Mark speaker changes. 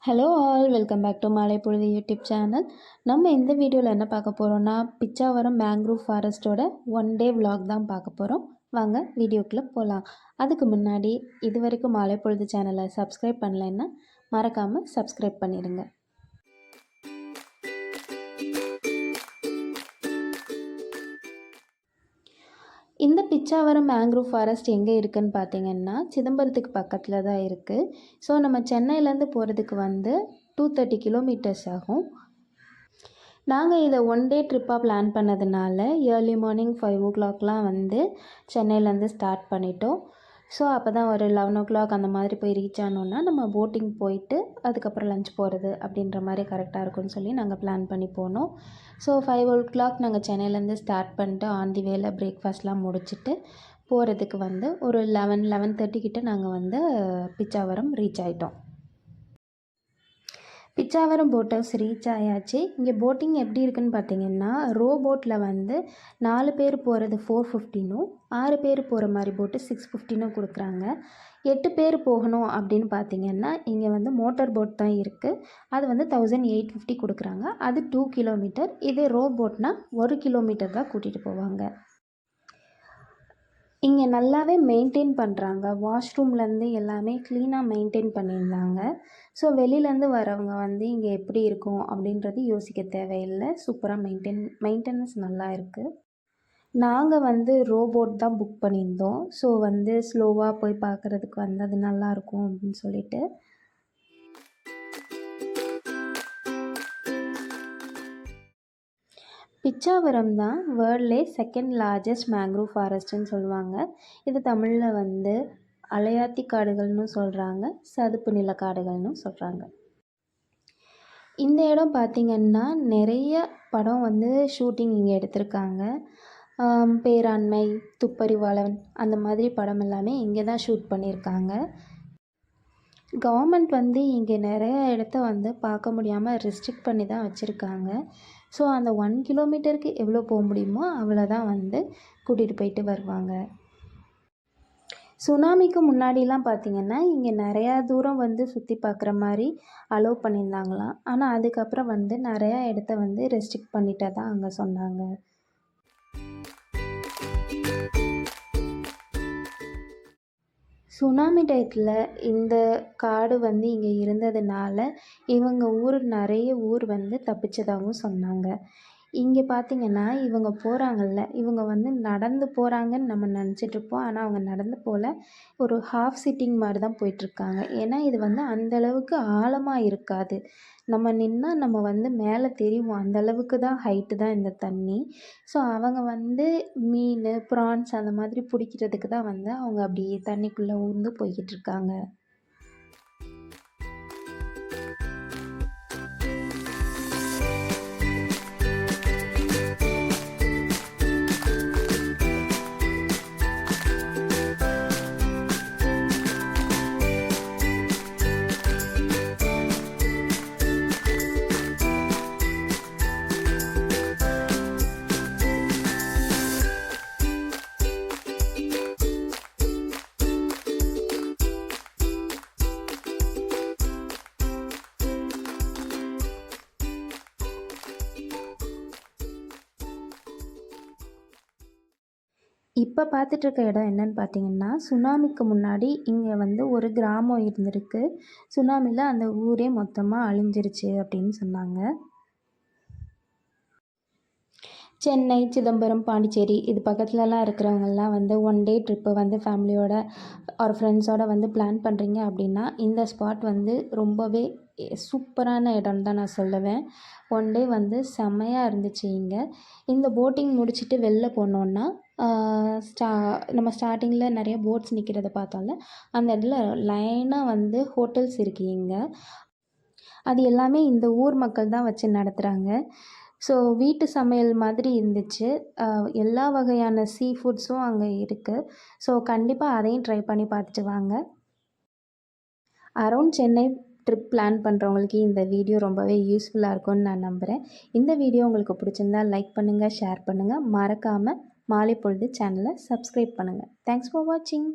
Speaker 1: Hello all, welcome back to மாலை பொழுது YouTube channel. நம்ம இந்த வீடியோவில் என்ன பார்க்க போகிறோம்னா, பிச்சாவரம் மேங்க்ரூவ் ஃபாரஸ்ட்டோட 1 டே vlog தான் பார்க்க போகிறோம். வாங்க வீடியோக்குள்ளே போகலாம். அதுக்கு முன்னாடி இது வரைக்கும் மாலை பொழுது சேனலை சப்ஸ்கிரைப் பண்ணலைன்னா மறக்காமல் சப்ஸ்கிரைப் பண்ணிடுங்க. இந்த பிச்சாவரம் மேங்க்ரூவ் ஃபாரஸ்ட் எங்கே இருக்குதுன்னு பார்த்தீங்கன்னா, சிதம்பரத்துக்கு பக்கத்தில் தான் இருக்குது. ஸோ நம்ம சென்னையிலேருந்து போகிறதுக்கு 230 கிலோமீட்டர்ஸ் ஆகும். நாங்கள் இதை 1 டே ட்ரிப்பாக பிளான் பண்ணதுனால ஏர்லி மார்னிங் 5 o'clockலாம் சென்னையிலேருந்து ஸ்டார்ட் பண்ணிட்டோம். ஸோ அப்போ தான் ஒரு 11 o'clock அந்த மாதிரி போய் ரீச் ஆனோன்னா நம்ம போட்டிங் போயிட்டு அதுக்கப்புறம் லஞ்ச் போகிறது அப்படின்ற மாதிரி கரெக்டாக இருக்கும்னு சொல்லி நாங்கள் பிளான் பண்ணி போனோம். ஸோ 5 o'clock நாங்கள் சென்னையிலேருந்து ஸ்டார்ட் பண்ணிட்டு ஆன் தி வேல பிரேக்ஃபாஸ்ட்லாம் முடிச்சுட்டு போகிறதுக்கு ஒரு 11-11:30 கிட்ட நாங்கள் பிச்சாவரம் ரீச் ஆகிட்டோம். பிச்சாவரம் போட் ஹவுஸ் ரீச் ஆயாச்சு. இங்கே போட்டிங் எப்படி இருக்குன்னு பார்த்தீங்கன்னா, ரோ போட்டில் 4 பேர் போகிறது 450னும் 6 பேர் போகிற மாதிரி போட்டு 650னும் கொடுக்குறாங்க. 8 பேர் போகணும் அப்படின்னு பார்த்தீங்கன்னா இங்கே மோட்டார் போட் தான் இருக்குது. அது 1850 கொடுக்குறாங்க. அது 2 கிலோமீட்டர். இதே ரோ போட்னால் 1 கிலோமீட்டர் தான் கூட்டிகிட்டு போவாங்க. இங்கே நல்லாவே மெயின்டைன் பண்ணுறாங்க. வாஷ்ரூம்லேருந்து எல்லாமே க்ளீனாக மெயின்டைன் பண்ணியிருந்தாங்க. ஸோ வெளியிலேருந்து வரவங்க இங்கே எப்படி இருக்கும் அப்படின்றது யோசிக்க தேவையில்லை. சூப்பராக மெயின்டெனன்ஸ் நல்லா இருக்குது. நாங்கள் ரோபோட் தான் புக் பண்ணியிருந்தோம். ஸோ ஸ்லோவாக போய் பார்க்குறதுக்கு அது நல்லாயிருக்கும் அப்படின்னு சொல்லிட்டு. பிச்சாவரம் தான் வேர்ல்ட்லே செகண்ட் லார்ஜஸ்ட் மேங்க்ரூவ் ஃபாரஸ்ட்டுன்னு சொல்லுவாங்க. இது தமிழில் அலையாத்தி காடுகள்னு சொல்கிறாங்க, சதுப்பு நில காடுகள்னு சொல்கிறாங்க. இந்த இடம் பார்த்திங்கன்னா நிறைய படம் ஷூட்டிங் இங்கே எடுத்திருக்காங்க. பேராண்மை, துப்பறிவாளன் அந்த மாதிரி படம் எல்லாமே இங்கே தான் ஷூட் பண்ணியிருக்காங்க. கவர்மெண்ட் இங்கே நிறைய இடத்த பார்க்க முடியாமல் ரெஸ்ட்ரிக்ட் பண்ணி தான் வச்சுருக்காங்க. ஸோ அந்த 1 கிலோமீட்டருக்கு எவ்வளோ போக முடியுமோ அவ்வளோ தான் கூட்டிகிட்டு போயிட்டு வருவாங்க. சுனாமிக்கு முன்னாடிலாம் பார்த்திங்கன்னா இங்கே நிறையா தூரம் சுற்றி பார்க்குற மாதிரி அலோவ் பண்ணியிருந்தாங்களாம். ஆனால் அதுக்கப்புறம் நிறையா இடத்த ரெஸ்ட்ரிக்ட் பண்ணிட்டா தான் அங்கே சொன்னாங்க. சுனாமி டயத்தில் இந்த காடு இங்கே இருந்ததுனால இவங்க நிறைய ஊர் தப்பிச்சதாகவும் சொன்னாங்க. இங்கே பார்த்திங்கன்னா இவங்க போகிறாங்கல்ல, இவங்க நடந்து போகிறாங்கன்னு நம்ம நினச்சிட்ருப்போம். ஆனால் அவங்க நடந்து போகல, ஒரு ஹாஃப் சிட்டிங் மாதிரி தான் போயிட்டுருக்காங்க. ஏன்னா இது அந்தளவுக்கு ஆழமாக இருக்காது. நம்ம நின்னா நம்ம மேலே தெரியும், அந்தளவுக்கு தான் ஹைட்டு தான் இந்த தண்ணி. ஸோ அவங்க மீன், ப்ரான்ஸ் அந்த மாதிரி பிடிக்கிறதுக்கு தான் அவங்க அப்படியே தண்ணிக்குள்ளே ஊர்ந்து போய்கிட்டுருக்காங்க. இப்போ பார்த்துட்ருக்க இடம் என்னன்னு பார்த்தீங்கன்னா, சுனாமிக்கு முன்னாடி இங்கே ஒரு கிராமம் இருந்திருக்கு. சுனாமியில் அந்த ஊரே மொத்தமாக அழிஞ்சிருச்சு அப்படின்னு சொன்னாங்க. சென்னை, சிதம்பரம், பாண்டிச்சேரி இது பக்கத்துலலாம் இருக்கிறவங்கலாம் 1 டே ட்ரிப்பு ஃபேமிலியோட ஒரு ஃப்ரெண்ட்ஸோட பிளான் பண்ணுறீங்க அப்படின்னா இந்த ஸ்பாட் ரொம்பவே சூப்பரான இடம்னு தான் நான் சொல்லுவேன். 1 டே செம்மையாக இருந்துச்சு இங்கே. இந்த போட்டிங் முடிச்சுட்டு வெளில போனோன்னா நம்ம ஸ்டார்டிங்கில் நிறைய போட்ஸ் நிற்கிறத பார்த்தோம்ல, அந்த இடத்துல லைனாக ஹோட்டல்ஸ் இருக்குது இங்கே. அது எல்லாமே இந்த ஊர் மக்கள் தான் வச்சு நடத்துகிறாங்க. ஸோ வீட்டு சமையல் மாதிரி இருந்துச்சு. எல்லா வகையான சீ ஃபுட்ஸும் அங்கே இருக்குது. ஸோ கண்டிப்பாக அதையும் ட்ரை பண்ணி பார்த்துட்டு வாங்க. அரௌண்ட் சென்னை ட்ரிப் பிளான் பண்ணுறவங்களுக்கு இந்த வீடியோ ரொம்பவே யூஸ்ஃபுல்லாக இருக்கும்னு நான் நம்புகிறேன். இந்த வீடியோ உங்களுக்கு பிடிச்சிருந்தா லைக் பண்ணுங்கள், ஷேர் பண்ணுங்கள். மறக்காமல் மாலை பொழுது சேனலை சப்ஸ்கிரைப் பண்ணுங்கள். தேங்க்ஸ் ஃபார் வாட்சிங்.